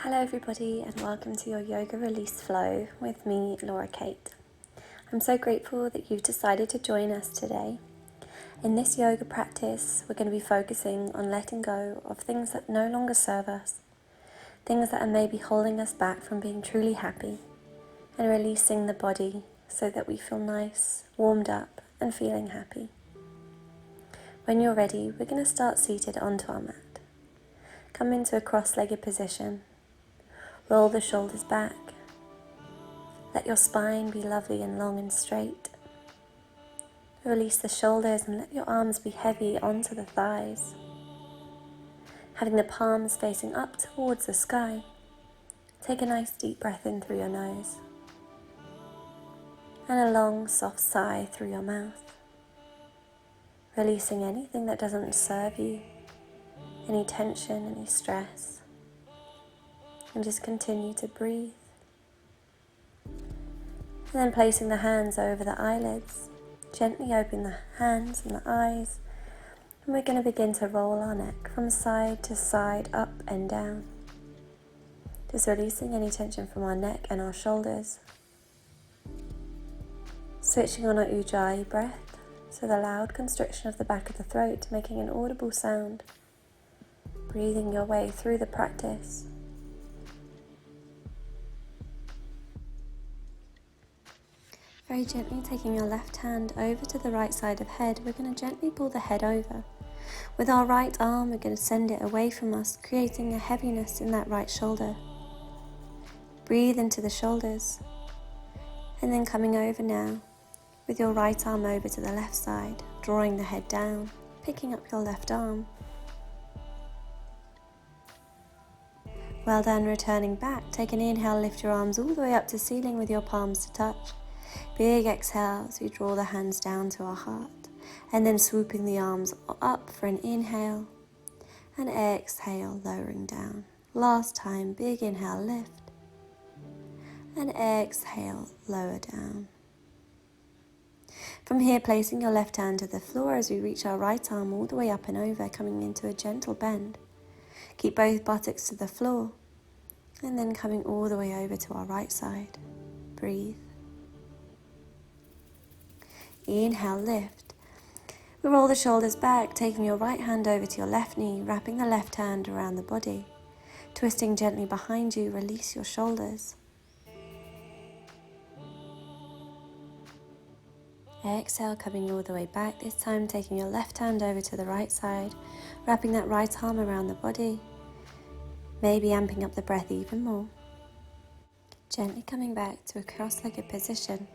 Hello everybody and welcome to your Yoga Release Flow with me, Laura Kate. I'm so grateful that you've decided to join us today. In this yoga practice, we're going to be focusing on letting go of things that no longer serve us, things that are maybe holding us back from being truly happy, and releasing the body so that we feel nice, warmed up and feeling happy. When you're ready, we're going to start seated onto our mat. Come into a cross-legged position. Roll the shoulders back. Let your spine be lovely and long and straight. Release the shoulders and let your arms be heavy onto the thighs. Having the palms facing up towards the sky, take a nice deep breath in through your nose and a long soft sigh through your mouth. Releasing anything that doesn't serve you, any tension, any stress. And just continue to breathe. And then placing the hands over the eyelids, gently open the hands and the eyes. And we're going to begin to roll our neck from side to side, up and down. Just releasing any tension from our neck and our shoulders. Switching on our Ujjayi breath, so the loud constriction of the back of the throat, making an audible sound. Breathing your way through the practice. Very gently taking your left hand over to the right side of head, we're going to gently pull the head over. With our right arm, we're going to send it away from us, creating a heaviness in that right shoulder. Breathe into the shoulders. And then coming over now, with your right arm over to the left side, drawing the head down, picking up your left arm. Well done, returning back. Take an inhale, lift your arms all the way up to ceiling with your palms to touch. Big exhale as we draw the hands down to our heart, and then swooping the arms up for an inhale, and exhale, lowering down. Last time, big inhale, lift, and exhale, lower down. From here, placing your left hand to the floor as we reach our right arm all the way up and over, coming into a gentle bend. Keep both buttocks to the floor, and then coming all the way over to our right side. Breathe. Inhale, lift. We roll the shoulders back, taking your right hand over to your left knee, wrapping the left hand around the body. Twisting gently behind you, release your shoulders. Exhale, coming all the way back, this time taking your left hand over to the right side, wrapping that right arm around the body, maybe amping up the breath even more. Gently coming back to a cross-legged position,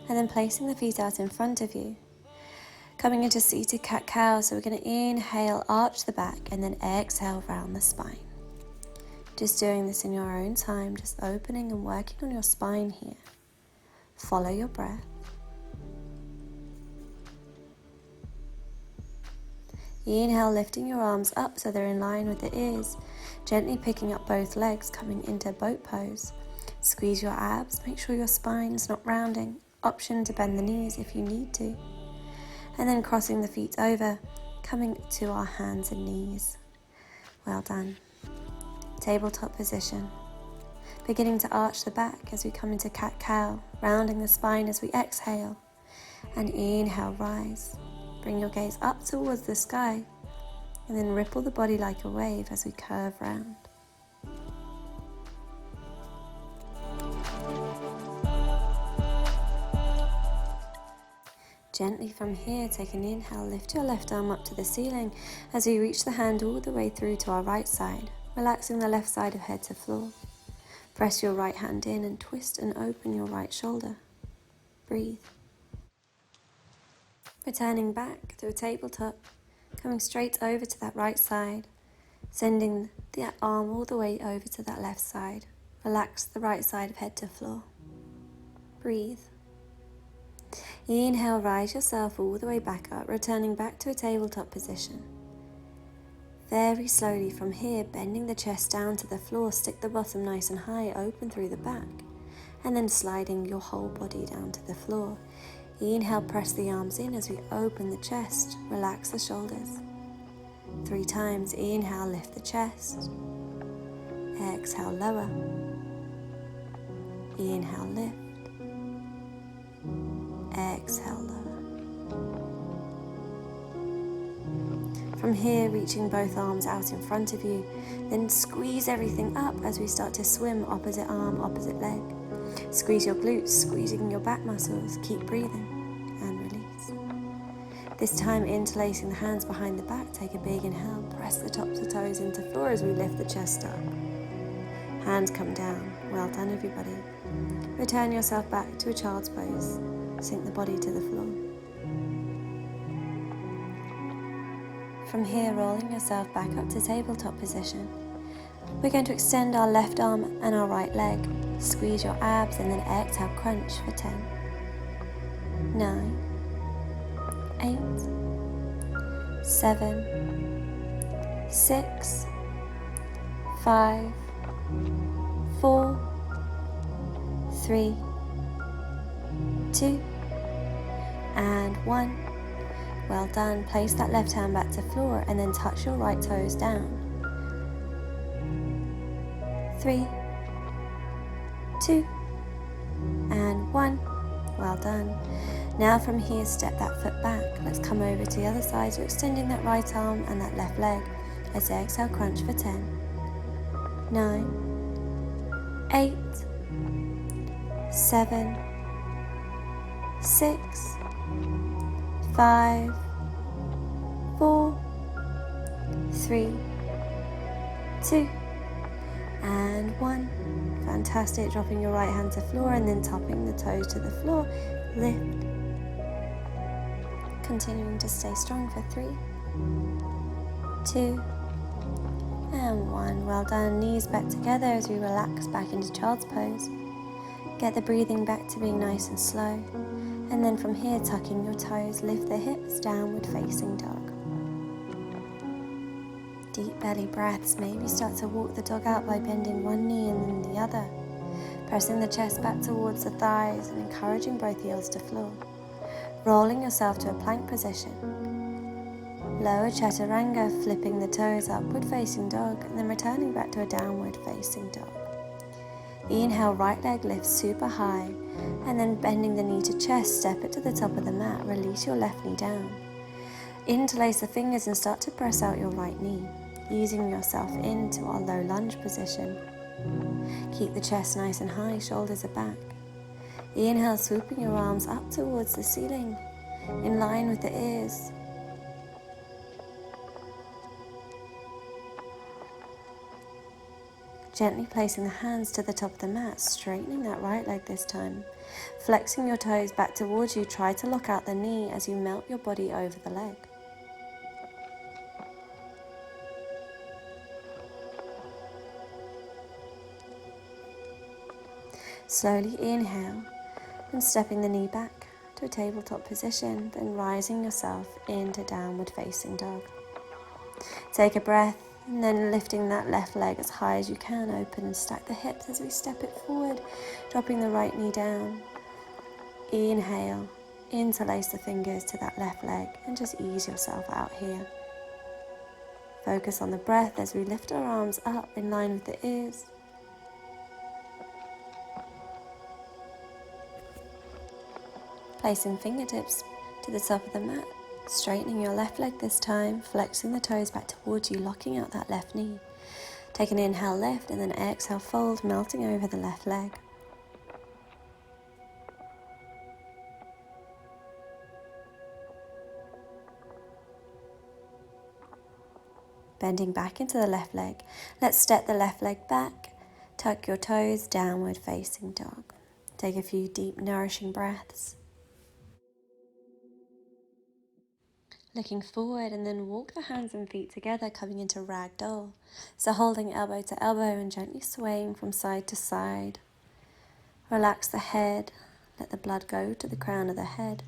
and then placing the feet out in front of you. Coming into seated cat-cow, so we're going to inhale, arch the back, and then exhale, round the spine. Just doing this in your own time, just opening and working on your spine here. Follow your breath. Inhale, lifting your arms up so they're in line with the ears. Gently picking up both legs, coming into boat pose. Squeeze your abs, make sure your spine's not rounding. Option to bend the knees if you need to. And then crossing the feet over, coming to our hands and knees. Well done. Tabletop position. Beginning to arch the back as we come into cat-cow, rounding the spine as we exhale. And inhale, rise. Bring your gaze up towards the sky, and then ripple the body like a wave as we curve round. Gently from here, take an inhale, lift your left arm up to the ceiling as we reach the hand all the way through to our right side, relaxing the left side of head to floor. Press your right hand in and twist and open your right shoulder. Breathe. Returning back to a tabletop, coming straight over to that right side, sending the arm all the way over to that left side. Relax the right side of head to floor. Breathe. Inhale, rise yourself all the way back up, returning back to a tabletop position. Very slowly from here, bending the chest down to the floor, stick the bottom nice and high, open through the back, and then sliding your whole body down to the floor. Inhale, press the arms in as we open the chest, relax the shoulders. 3 times, inhale, lift the chest. exhale, lower. Inhale, lift. Exhale, lower. From here, reaching both arms out in front of you, then squeeze everything up as we start to swim, opposite arm, opposite leg. Squeeze your glutes, squeezing your back muscles. Keep breathing and release. This time, interlacing the hands behind the back, take a big inhale, press the tops of toes into floor as we lift the chest up. Hands come down. Well done, everybody. Return yourself back to a child's pose. Sink the body to the floor. From here, rolling yourself back up to tabletop position. We're going to extend our left arm and our right leg. Squeeze your abs and then exhale, crunch for 10, 9, 8, 7, 6, 5, 4, 3, 2, and 1. Well done. Place that left hand back to floor and then touch your right toes down. 3, 2, and 1. Well done. Now from here, step that foot back. Let's come over to the other side. So extending that right arm and that left leg. As exhale, crunch for 10, 9, 8, 7, 6, 5, 4, 3, 2, and 1. Fantastic. Dropping your right hand to floor and then topping the toes to the floor. Lift. Continuing to stay strong for 3, 2, and 1. Well done. Knees back together as we relax back into child's pose. Get the breathing back to being nice and slow. And then from here, tucking your toes, lift the hips, downward facing dog. Deep belly breaths. Maybe start to walk the dog out by bending one knee and then the other. Pressing the chest back towards the thighs and encouraging both heels to floor. Rolling yourself to a plank position. Lower chaturanga, flipping the toes, upward facing dog, and then returning back to a downward facing dog. Inhale, right leg lifts super high, and then bending the knee to chest, step it to the top of the mat, release your left knee down. Interlace the fingers and start to press out your right knee, easing yourself into our low lunge position. Keep the chest nice and high, shoulders are back. Inhale, swooping your arms up towards the ceiling, in line with the ears. Gently placing the hands to the top of the mat, straightening that right leg this time. Flexing your toes back towards you, try to lock out the knee as you melt your body over the leg. Slowly inhale and stepping the knee back to a tabletop position, then rising yourself into downward facing dog. Take a breath. And then lifting that left leg as high as you can, open and stack the hips as we step it forward, dropping the right knee down. Inhale, interlace the fingers to that left leg and just ease yourself out here. Focus on the breath as we lift our arms up in line with the ears. Placing fingertips to the top of the mat. Straightening your left leg this time, flexing the toes back towards you, locking out that left knee. Take an inhale, lift, and then exhale, fold, melting over the left leg. Bending back into the left leg. Let's step the left leg back, tuck your toes, downward facing dog. Take a few deep, nourishing breaths. Looking forward and then walk the hands and feet together, coming into ragdoll. So holding elbow to elbow and gently swaying from side to side. Relax the head, let the blood go to the crown of the head.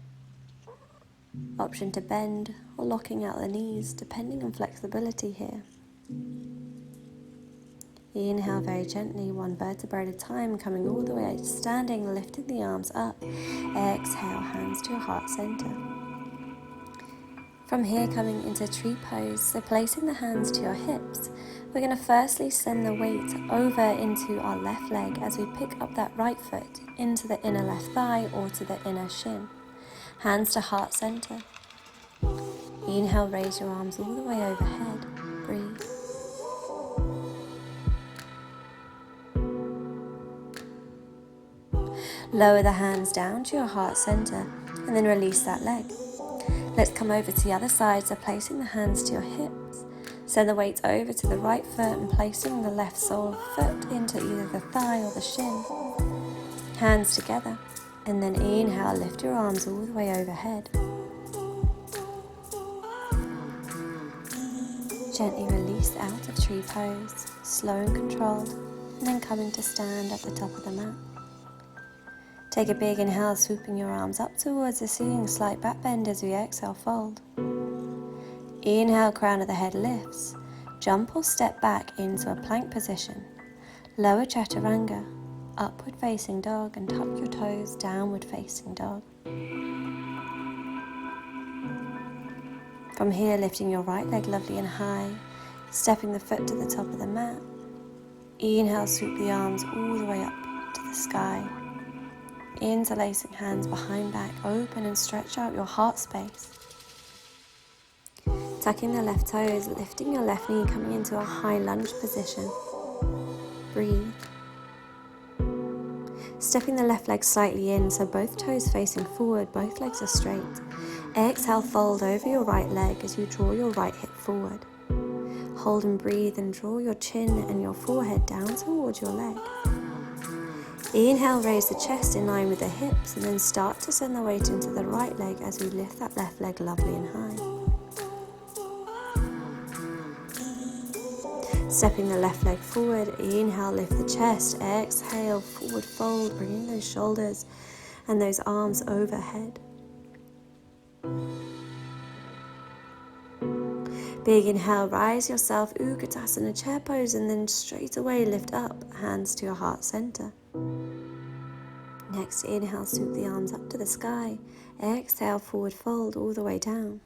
Option to bend or locking out the knees, depending on flexibility here. Inhale very gently, one vertebra at a time, coming all the way to standing, lifting the arms up. Exhale, hands to your heart center. From here, coming into tree pose, so placing the hands to your hips, we're going to firstly send the weight over into our left leg as we pick up that right foot into the inner left thigh or to the inner shin. Hands to heart center. Inhale, raise your arms all the way overhead. Breathe. Lower the hands down to your heart center and then release that leg. Let's come over to the other side, so placing the hands to your hips. Send the weight over to the right foot and placing the left sole of the foot into either the thigh or the shin. Hands together, and then inhale, lift your arms all the way overhead. Gently release out of tree pose, slow and controlled, and then coming to stand at the top of the mat. Take a big inhale, swooping your arms up towards the ceiling, slight back bend as we exhale, fold. Inhale, crown of the head lifts. Jump or step back into a plank position. Lower chaturanga, upward facing dog, and tuck your toes, downward facing dog. From here, lifting your right leg lovely and high, stepping the foot to the top of the mat. Inhale, swoop the arms all the way up to the sky. Interlacing hands behind back, open and stretch out your heart space. Tucking the left toes, lifting your left knee, coming into a high lunge position. Breathe. Stepping the left leg slightly in, so both toes facing forward, both legs are straight. Exhale, fold over your right leg as you draw your right hip forward. Hold and breathe and draw your chin and your forehead down towards your leg. Inhale, raise the chest in line with the hips, and then start to send the weight into the right leg as we lift that left leg lovely and high. Stepping the left leg forward, inhale, lift the chest, exhale, forward fold, bringing those shoulders and those arms overhead. Big inhale, rise yourself, Utkatasana chair pose, and then straight away lift up, hands to your heart center. Next, inhale, swoop the arms up to the sky. Exhale, forward fold all the way down.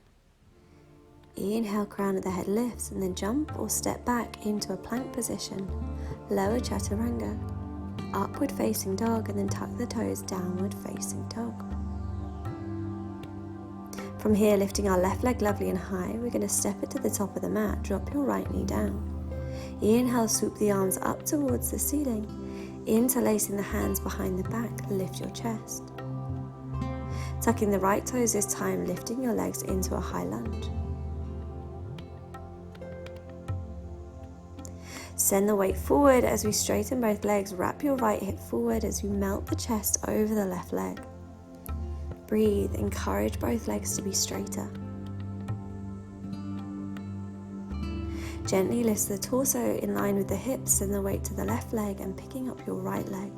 Inhale, crown of the head lifts, and then jump or step back into a plank position. Lower chaturanga, upward facing dog, and then tuck the toes, downward facing dog. From here, lifting our left leg lovely and high, we're going to step it to the top of the mat. Drop your right knee down. Inhale, swoop the arms up towards the ceiling. Interlacing the hands behind the back, lift your chest. Tucking the right toes this time, lifting your legs into a high lunge. Send the weight forward as we straighten both legs. Wrap your right hip forward as you melt the chest over the left leg. Breathe, encourage both legs to be straighter. Gently lift the torso in line with the hips, send the weight to the left leg and picking up your right leg.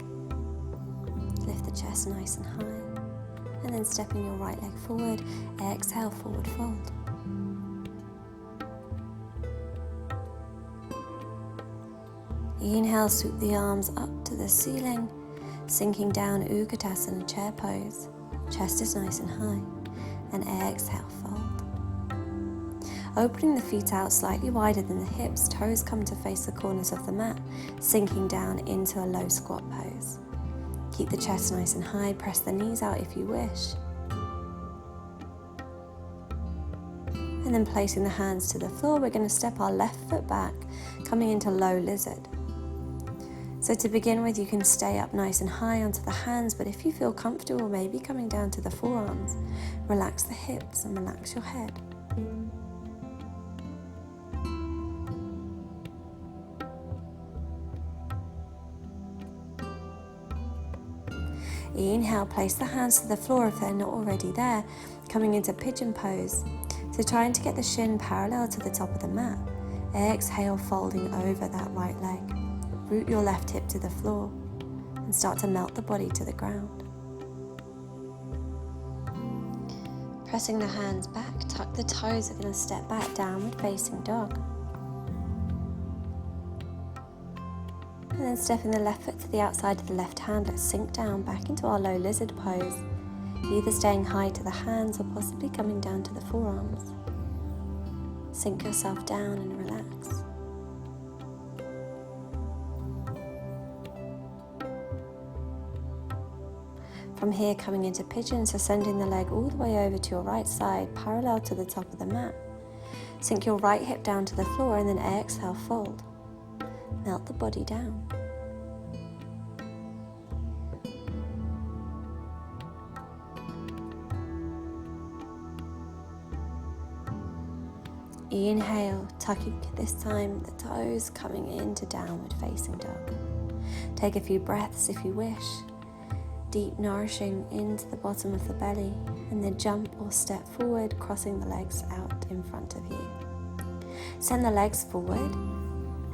Lift the chest nice and high, and then stepping your right leg forward, exhale, forward fold. Inhale, swoop the arms up to the ceiling, sinking down Utkatasana chair pose. Chest is nice and high, and exhale, fold. Opening the feet out slightly wider than the hips, toes come to face the corners of the mat, sinking down into a low squat pose. Keep the chest nice and high, press the knees out if you wish. And then placing the hands to the floor, we're going to step our left foot back, coming into low lizard. So to begin with, you can stay up nice and high onto the hands, but if you feel comfortable, maybe coming down to the forearms, relax the hips and relax your head. Inhale, place the hands to the floor if they're not already there, coming into pigeon pose. So trying to get the shin parallel to the top of the mat. Exhale, folding over that right leg. Root your left hip to the floor and start to melt the body to the ground. Pressing the hands back, tuck the toes, we're going to step back, downward facing dog. And then stepping the left foot to the outside of the left hand, let's sink down back into our low lizard pose, either staying high to the hands or possibly coming down to the forearms. Sink yourself down and relax. From here, coming into pigeon, so sending the leg all the way over to your right side, parallel to the top of the mat. Sink your right hip down to the floor and then exhale, fold. Melt the body down. Inhale, tucking this time the toes, coming into downward facing dog. Take a few breaths if you wish. Deep nourishing into the bottom of the belly, and then jump or step forward, crossing the legs out in front of you. Send the legs forward,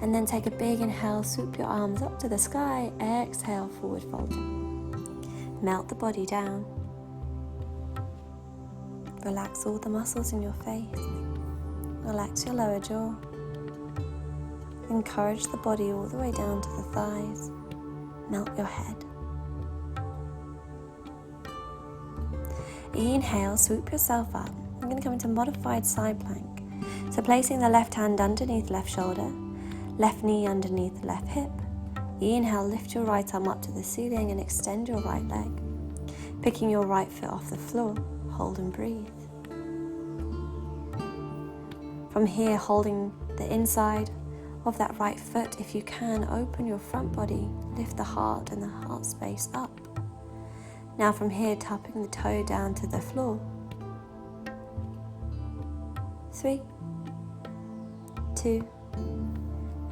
and then take a big inhale, swoop your arms up to the sky, exhale, forward fold. Melt the body down. Relax all the muscles in your face. Relax your lower jaw. Encourage the body all the way down to the thighs. Melt your head. Inhale, swoop yourself up. I'm going to come into modified side plank. So placing the left hand underneath left shoulder, left knee underneath left hip. Inhale, lift your right arm up to the ceiling and extend your right leg. Picking your right foot off the floor, hold and breathe. From here, holding the inside of that right foot, if you can, open your front body, lift the heart and the heart space up. Now from here, tapping the toe down to the floor. 3, 2,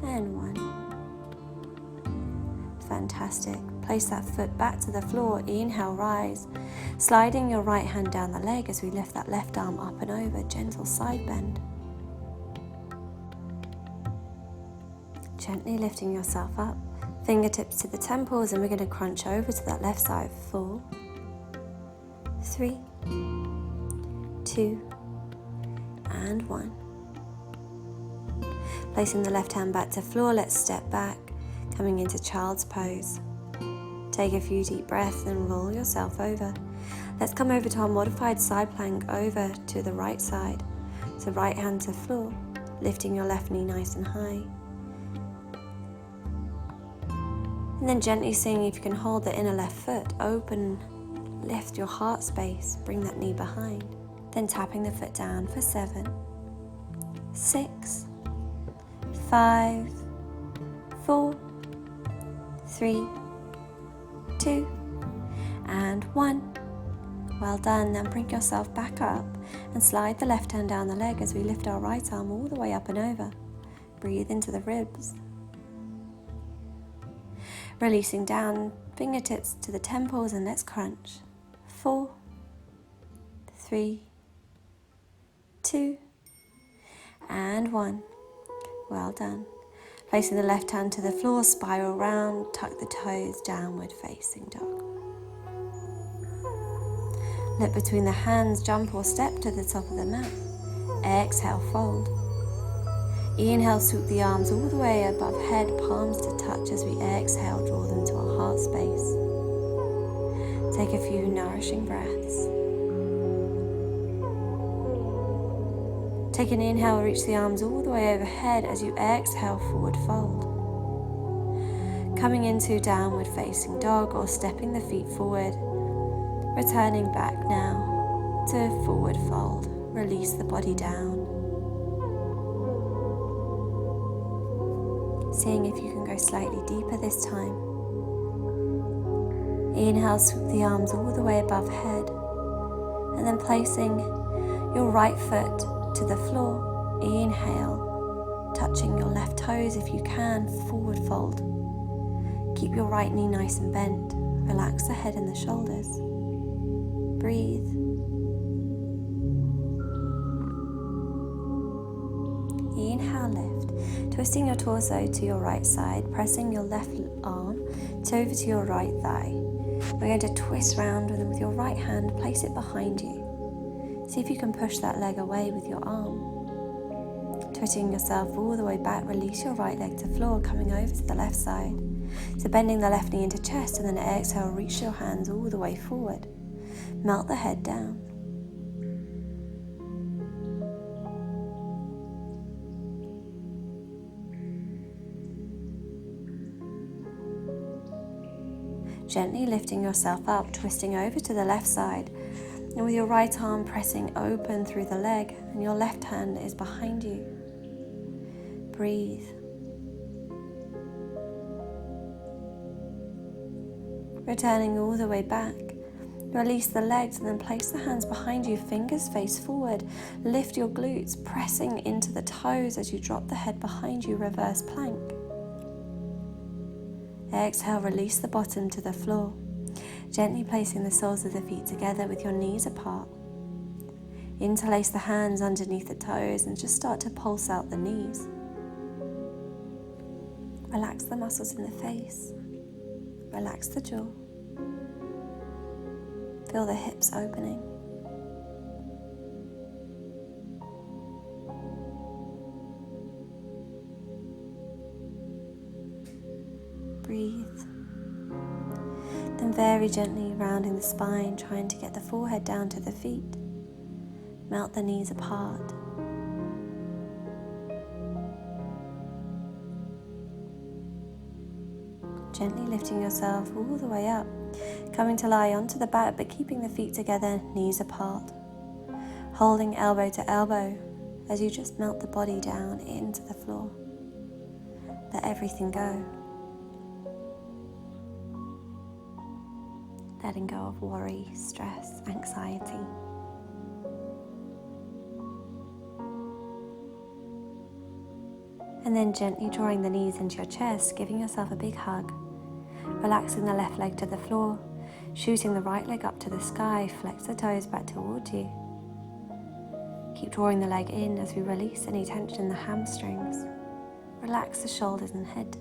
and 1. Fantastic. Place that foot back to the floor. Inhale, rise. Sliding your right hand down the leg as we lift that left arm up and over. Gentle side bend. Gently lifting yourself up, fingertips to the temples, and we're going to crunch over to that left side. 4, 3, 2, and 1. Placing the left hand back to floor, let's step back, coming into child's pose. Take a few deep breaths and roll yourself over. Let's come over to our modified side plank over to the right side. So right hand to floor, lifting your left knee nice and high. And then gently seeing if you can hold the inner left foot open, lift your heart space, bring that knee behind. Then tapping the foot down for 7, 6, 5, 4, 3, 2, and 1. Well done. Then bring yourself back up and slide the left hand down the leg as we lift our right arm all the way up and over. Breathe into the ribs. Releasing down, fingertips to the temples, and let's crunch. 4, 3, 2, and 1. Well done. Placing the left hand to the floor, spiral round, tuck the toes, downward facing dog. Look between the hands, jump or step to the top of the mat. Exhale, fold. Inhale, swoop the arms all the way above head, palms to touch as we exhale, draw them to our heart space. Take a few nourishing breaths. Take an inhale, reach the arms all the way overhead as you exhale, forward fold. Coming into downward facing dog or stepping the feet forward. Returning back now to forward fold. Release the body down. Seeing if you can go slightly deeper this time. Inhale, swoop the arms all the way above head, and then placing your right foot to the floor. Inhale, touching your left toes if you can, forward fold. Keep your right knee nice and bent. Relax the head and the shoulders. Breathe. Inhale, lift. Twisting your torso to your right side, pressing your left arm over to your right thigh. We're going to twist round with your right hand, place it behind you. See if you can push that leg away with your arm. Twisting yourself all the way back, release your right leg to floor, coming over to the left side. So bending the left knee into chest, and then exhale, reach your hands all the way forward. Melt the head down. Gently lifting yourself up, twisting over to the left side, and with your right arm pressing open through the leg, and your left hand is behind you. Breathe. Returning all the way back. Release the legs and then place the hands behind you, fingers face forward. Lift your glutes, pressing into the toes as you drop the head behind you, reverse plank. Exhale, release the bottom to the floor. Gently placing the soles of the feet together with your knees apart. Interlace the hands underneath the toes and just start to pulse out the knees. Relax the muscles in the face. Relax the jaw. Feel the hips opening. Breathe. Then very gently rounding the spine, trying to get the forehead down to the feet. Melt the knees apart. Gently lifting yourself all the way up, coming to lie onto the back but keeping the feet together, knees apart. Holding elbow to elbow as you just melt the body down into the floor. Let everything go. Letting go of worry, stress, anxiety. And then gently drawing the knees into your chest, giving yourself a big hug. Relaxing the left leg to the floor, shooting the right leg up to the sky, flex the toes back towards you. Keep drawing the leg in as we release any tension in the hamstrings. Relax the shoulders and head.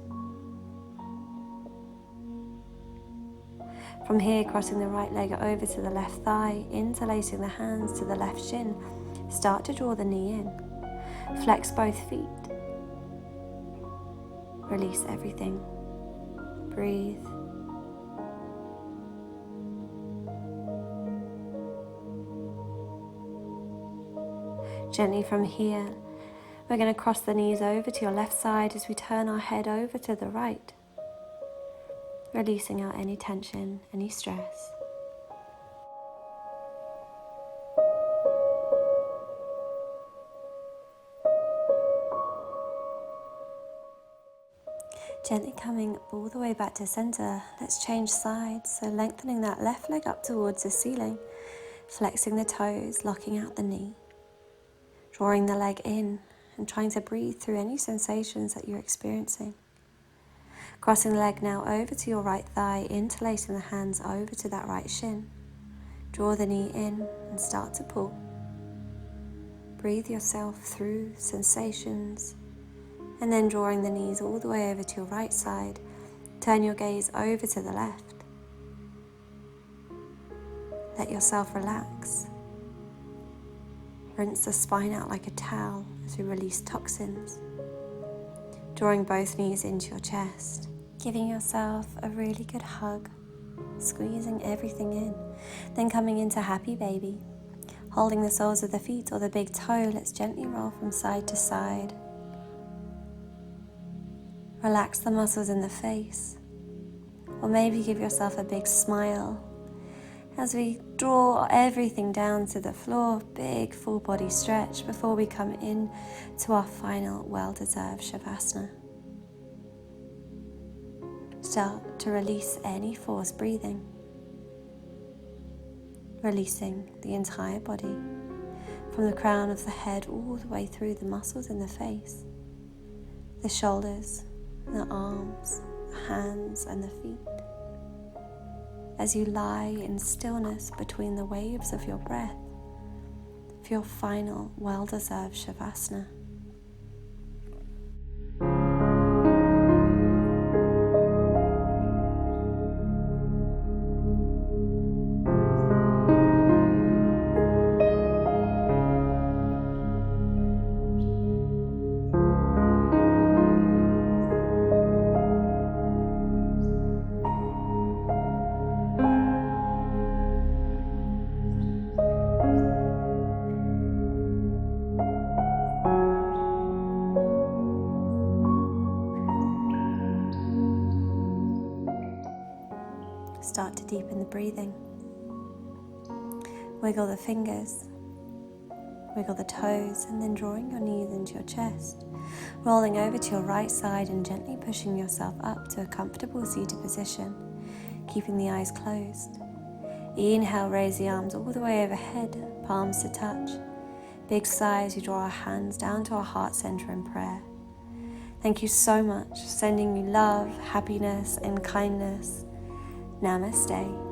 From here, crossing the right leg over to the left thigh, interlacing the hands to the left shin. Start to draw the knee in. Flex both feet. Release everything. Breathe. Gently from here, we're going to cross the knees over to your left side as we turn our head over to the right. Releasing out any tension, any stress. Gently coming all the way back to center, let's change sides. So lengthening that left leg up towards the ceiling, flexing the toes, locking out the knee. Drawing the leg in and trying to breathe through any sensations that you're experiencing. Crossing the leg now over to your right thigh, interlacing the hands over to that right shin. Draw the knee in and start to pull. Breathe yourself through sensations, and then drawing the knees all the way over to your right side. Turn your gaze over to the left. Let yourself relax. Rinse the spine out like a towel as we release toxins. Drawing both knees into your chest. Giving yourself a really good hug. Squeezing everything in. Then coming into happy baby. Holding the soles of the feet or the big toe, let's gently roll from side to side. Relax the muscles in the face. Or maybe give yourself a big smile as we draw everything down to the floor, big full body stretch before we come in to our final well-deserved Shavasana. Start to release any forced breathing, releasing the entire body from the crown of the head all the way through the muscles in the face, the shoulders, the arms, the hands and the feet. As you lie in stillness between the waves of your breath for your final well-deserved Shavasana. Start to deepen the breathing. Wiggle the fingers, wiggle the toes, and then drawing your knees into your chest, rolling over to your right side and gently pushing yourself up to a comfortable seated position, keeping the eyes closed. Inhale, raise the arms all the way overhead, palms to touch. Big sigh as you draw our hands down to our heart center in prayer. Thank you so much, sending you love, happiness, and kindness. Namaste.